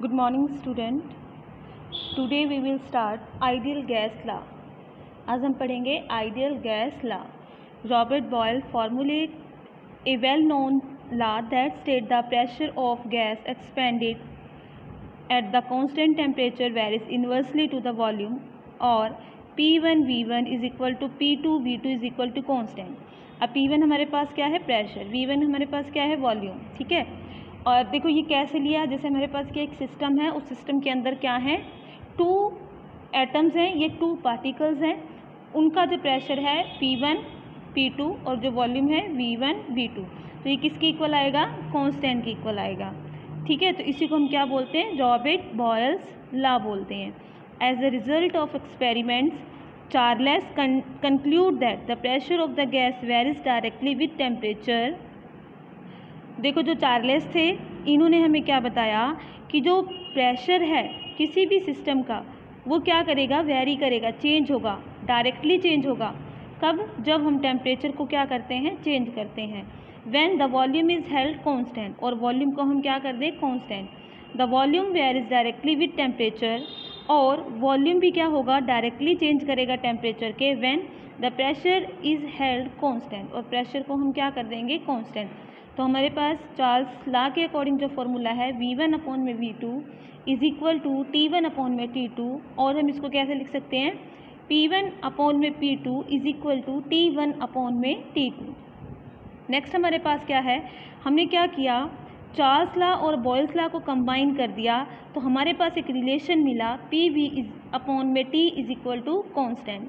Good morning student. Today we will start ideal gas law. आज हम पढ़ेंगे ideal gas law. Robert Boyle formulate a well-known law that states the pressure of gas expanded at the constant temperature varies inversely to the volume और P1 V1 is equal to P2 V2 is equal to constant. अब P1 हमारे पास क्या है pressure, V1 हमारे पास क्या है वॉल्यूम, ठीक है। और देखो ये कैसे लिया, जैसे हमारे पास क्या एक सिस्टम है, उस सिस्टम के अंदर क्या है, टू एटम्स हैं, ये टू पार्टिकल्स हैं, उनका जो प्रेशर है P1 P2 और जो वॉल्यूम है V1 V2, तो ये किसके इक्वल आएगा, कांस्टेंट के इक्वल आएगा, ठीक है। तो इसी को हम क्या बोलते हैं, रॉबर्ट बॉयल्स लॉ बोलते हैं। As a result of experiments Charles conclude that the pressure of the gas varies directly with temperature. देखो जो चार्लेस थे, इन्होंने हमें क्या बताया कि जो प्रेशर है किसी भी सिस्टम का वो क्या करेगा, वेरी करेगा, चेंज होगा, डायरेक्टली चेंज होगा। कब, जब हम टेम्परेचर को क्या करते हैं, चेंज करते हैं। When the volume is held constant, और वॉल्यूम को हम क्या कर दें, constant. The volume varies directly with temperature, और वॉल्यूम भी क्या होगा, डायरेक्टली चेंज करेगा टेम्परेचर के। When the pressure is held constant, और प्रेशर को हम क्या कर देंगे, कांस्टेंट। तो हमारे पास चार्ल्स लॉ के अकॉर्डिंग जो फॉर्मूला है V1 अपॉन में V2 is equal to T1 upon में T2, और हम इसको कैसे लिख सकते हैं, P1 अपॉन में P2 is equal to T1 upon में T2। नेक्स्ट हमारे पास क्या है, हमने क्या किया, चार्ल्स लॉ और बॉयल्स लॉ को कंबाइन कर दिया, तो हमारे पास एक रिलेशन मिला, PV इज अपॉन में T is equal to constant.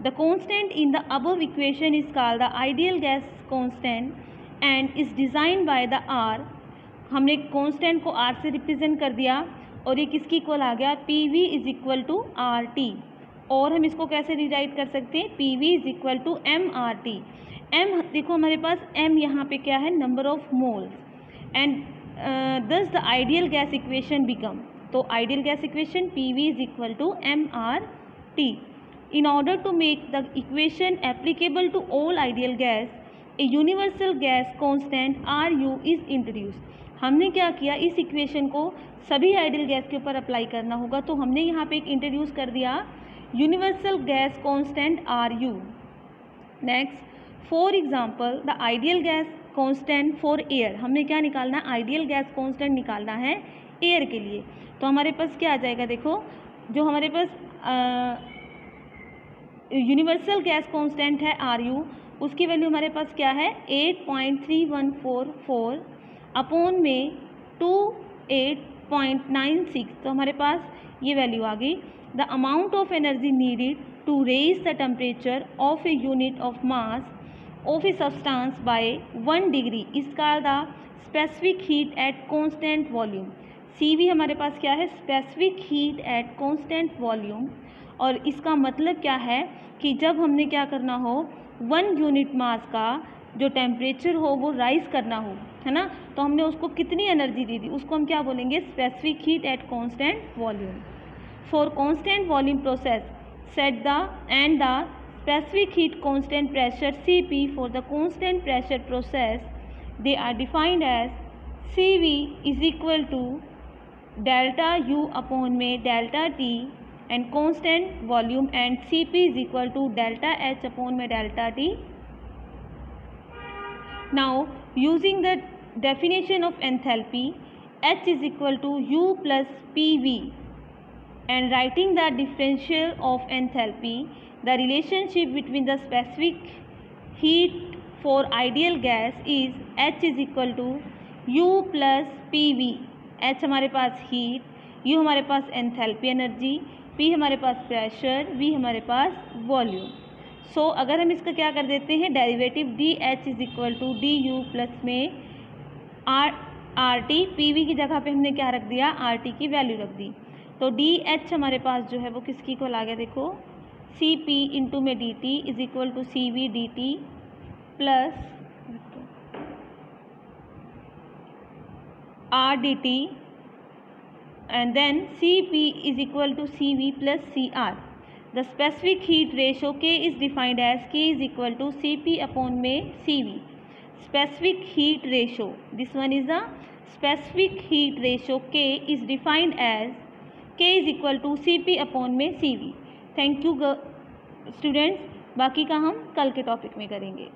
The constant in the above equation is called the ideal gas constant and is design by the R. हमने कांस्टेंट को आर से रिप्रेजेंट कर दिया, और ये किसकी इक्वल आ गया, PV is equal to RT। और हम इसको कैसे रिराइट कर सकते हैं, PV is equal to MRT। M देखो हमारे पास M यहाँ पे क्या है, number of moles, and thus the ideal gas equation become, तो ideal gas equation PV is equal to MRT। In order to make the equation applicable to all ideal gas a universal gas constant RU is introduce. हमने क्या किया, इस equation को सभी ideal gas के ऊपर apply करना होगा, तो हमने यहाँ पे एक इंट्रोड्यूस कर दिया universal gas constant RU। Next, for example the ideal gas constant for air, हमने क्या निकालना है, आइडियल गैस कांस्टेंट निकालना है एयर के लिए। तो हमारे पास क्या आ जाएगा, देखो जो हमारे पास यूनिवर्सल गैस कांस्टेंट है RU, उसकी वैल्यू हमारे पास क्या है, 8.3144 अपॉन में 28.96, तो हमारे पास ये वैल्यू आ गई। The amount of energy needed to raise the temperature of a unit of mass of a substance by 1 degree is called the specific heat at constant volume. CV हमारे पास क्या है, specific heat at constant volume, और इसका मतलब क्या है कि जब हमने क्या करना हो, 1 यूनिट मास का जो टेम्परेचर हो वो राइज करना हो, है ना, तो हमने उसको कितनी एनर्जी दी थी, उसको हम क्या बोलेंगे, specific heat at constant volume. For constant volume process set the and the specific heat constant pressure CP for the constant pressure process they are defined as CV is equal to delta U upon में delta T and constant volume, and CP is equal to delta H upon में delta T. Now using the definition of enthalpy, H is equal to U plus PV, and writing the differential of enthalpy, the relationship between the specific heat for ideal gas is H is equal to U plus PV। H हमारे पास heat, U हमारे पास enthalpy energy, P हमारे पास pressure, V हमारे पास volume. सो अगर हम इसका क्या कर देते हैं, derivative DH is equal to DU plus में RT, PV की जगह पे हमने क्या रख दिया, RT की वैल्यू रख दी, तो DH हमारे पास जो है वो किसकी इक्वल आ गया, देखो CP इंटू में DT is equal to CV DT plus RDT, and then CP is equal to CV plus CR. The specific heat ratio K is defined as K is equal to CP upon में CV. specific heat ratio. This one is the specific heat ratio. K is defined as K is equal to Cp upon में Cv. Thank you students, बाकी का हम कल के topic में करेंगे.